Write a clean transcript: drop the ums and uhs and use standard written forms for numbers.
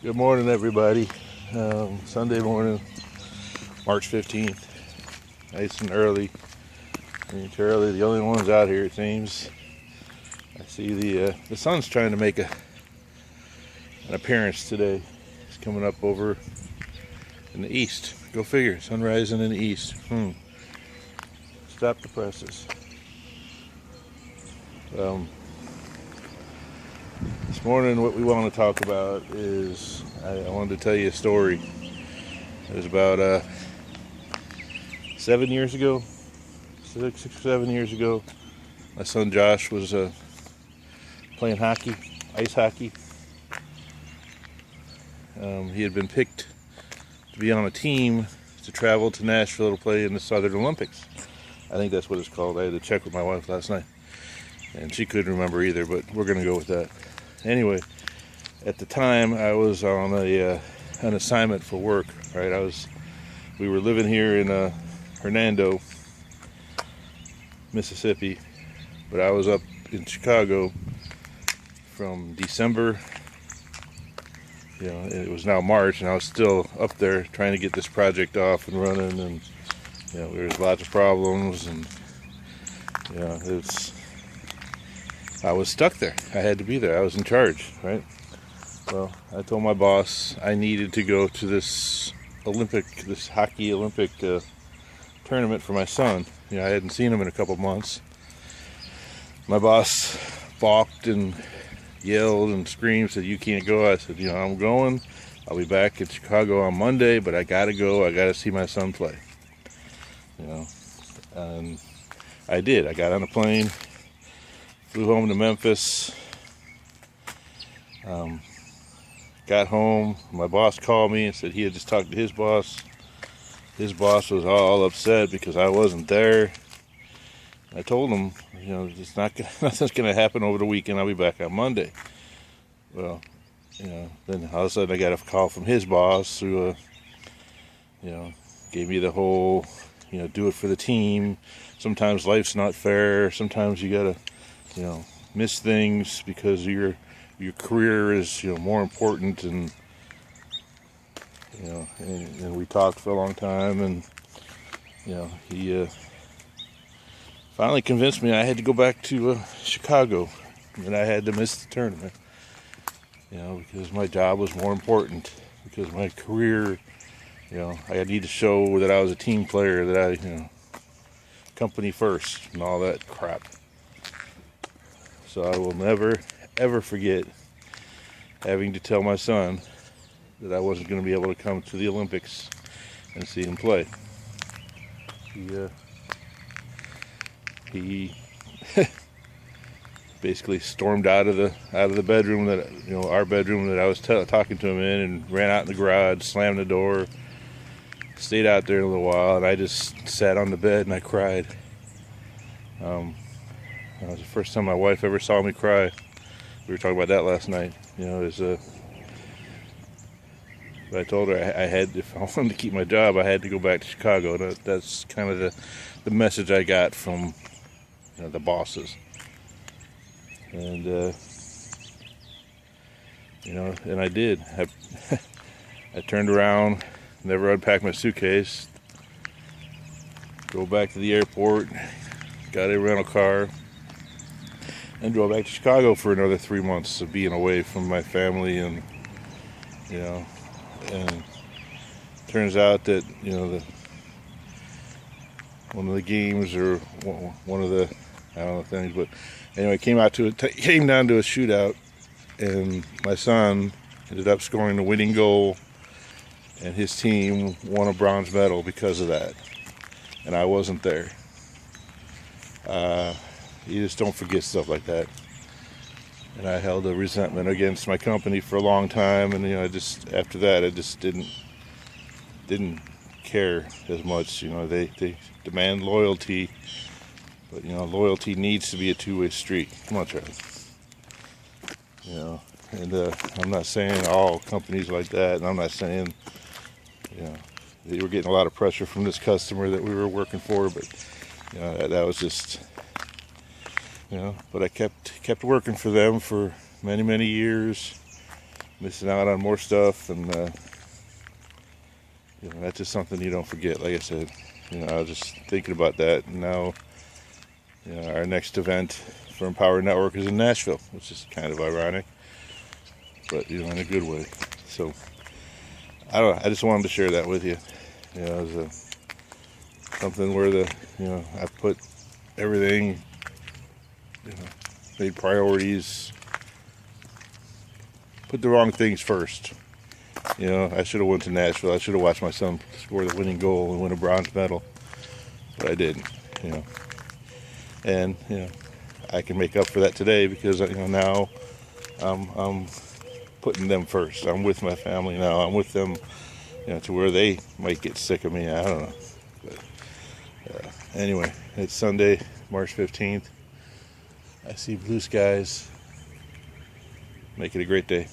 Good morning, everybody. Sunday morning, March 15th. Nice and early. It's early. The only ones out here, it seems. I see the sun's trying to make an appearance today. It's coming up over in the east. Go figure. Sun rising in the east. Stop the presses. This morning, what we want to talk about is I wanted to tell you a story. It was about 7 years ago, 6 or 7 years ago. My son Josh was playing hockey, ice hockey. He had been picked to be on a team to travel to Nashville to play in the Southern Olympics. I think that's what it's called. I had to check with my wife last night, and she couldn't remember either, but we're going to go with that. Anyway, at the time I was on an assignment for work. Right, we were living here in Hernando, Mississippi, but I was up in Chicago from December. It was now March, and I was still up there trying to get this project off and running, and there was lots of problems, and I was stuck there. I had to be there. I was in charge, right? Well, I told my boss I needed to go to this hockey Olympic tournament for my son. I hadn't seen him in a couple months. My boss balked and yelled and screamed, said, "You can't go." I said, "I'm going. I'll be back in Chicago on Monday, but I gotta go. I gotta see my son play." And I did. I got on a plane, flew home to Memphis. Got home. My boss called me and said he had just talked to his boss. His boss was all upset because I wasn't there. I told him, it's nothing's going to happen over the weekend. I'll be back on Monday. Well, then all of a sudden I got a call from his boss who, gave me the whole, do it for the team. Sometimes life's not fair. Sometimes you got to, miss things because your career is more important, and and we talked for a long time, and he finally convinced me I had to go back to Chicago, and I had to miss the tournament, because my job was more important, because my career, I need to show that I was a team player, that I company first and all that crap. So I will never ever forget having to tell my son that I wasn't going to be able to come to the Olympics and see him play. He basically stormed out of the bedroom that our bedroom that I was talking to him in, and ran out in the garage, slammed the door, stayed out there a little while, and I just sat on the bed and I cried. It was the first time my wife ever saw me cry. We were talking about that last night. But I told her if I wanted to keep my job, I had to go back to Chicago. That's kind of the message I got from the bosses. And and I did. I turned around, never unpacked my suitcase, go back to the airport, got a rental car, and drove back to Chicago for another 3 months of being away from my family. And and turns out that one of the games, or one of the things, but anyway, it came down to a shootout, and my son ended up scoring the winning goal, and his team won a bronze medal because of that, and I wasn't there. You just don't forget stuff like that. And I held a resentment against my company for a long time, and after that I just didn't care as much. They demand loyalty, but loyalty needs to be a two-way street. Come on, Charlie. And I'm not saying all companies like that, and I'm not saying they were getting a lot of pressure from this customer that we were working for, but that was just but I kept working for them for many years, missing out on more stuff, and that's just something you don't forget. Like I said, I was just thinking about that, and now our next event for Empower Network is in Nashville, which is kind of ironic, but in a good way. So I don't know, I just wanted to share that with you. It was something where I put everything, made priorities, put the wrong things first. I should have went to Nashville. I should have watched my son score the winning goal and win a bronze medal, but I didn't. And I can make up for that today because now I'm putting them first. I'm with my family now. I'm with them, to where they might get sick of me. I don't know. But anyway, it's Sunday, March 15th. I see blue skies. Make it a great day.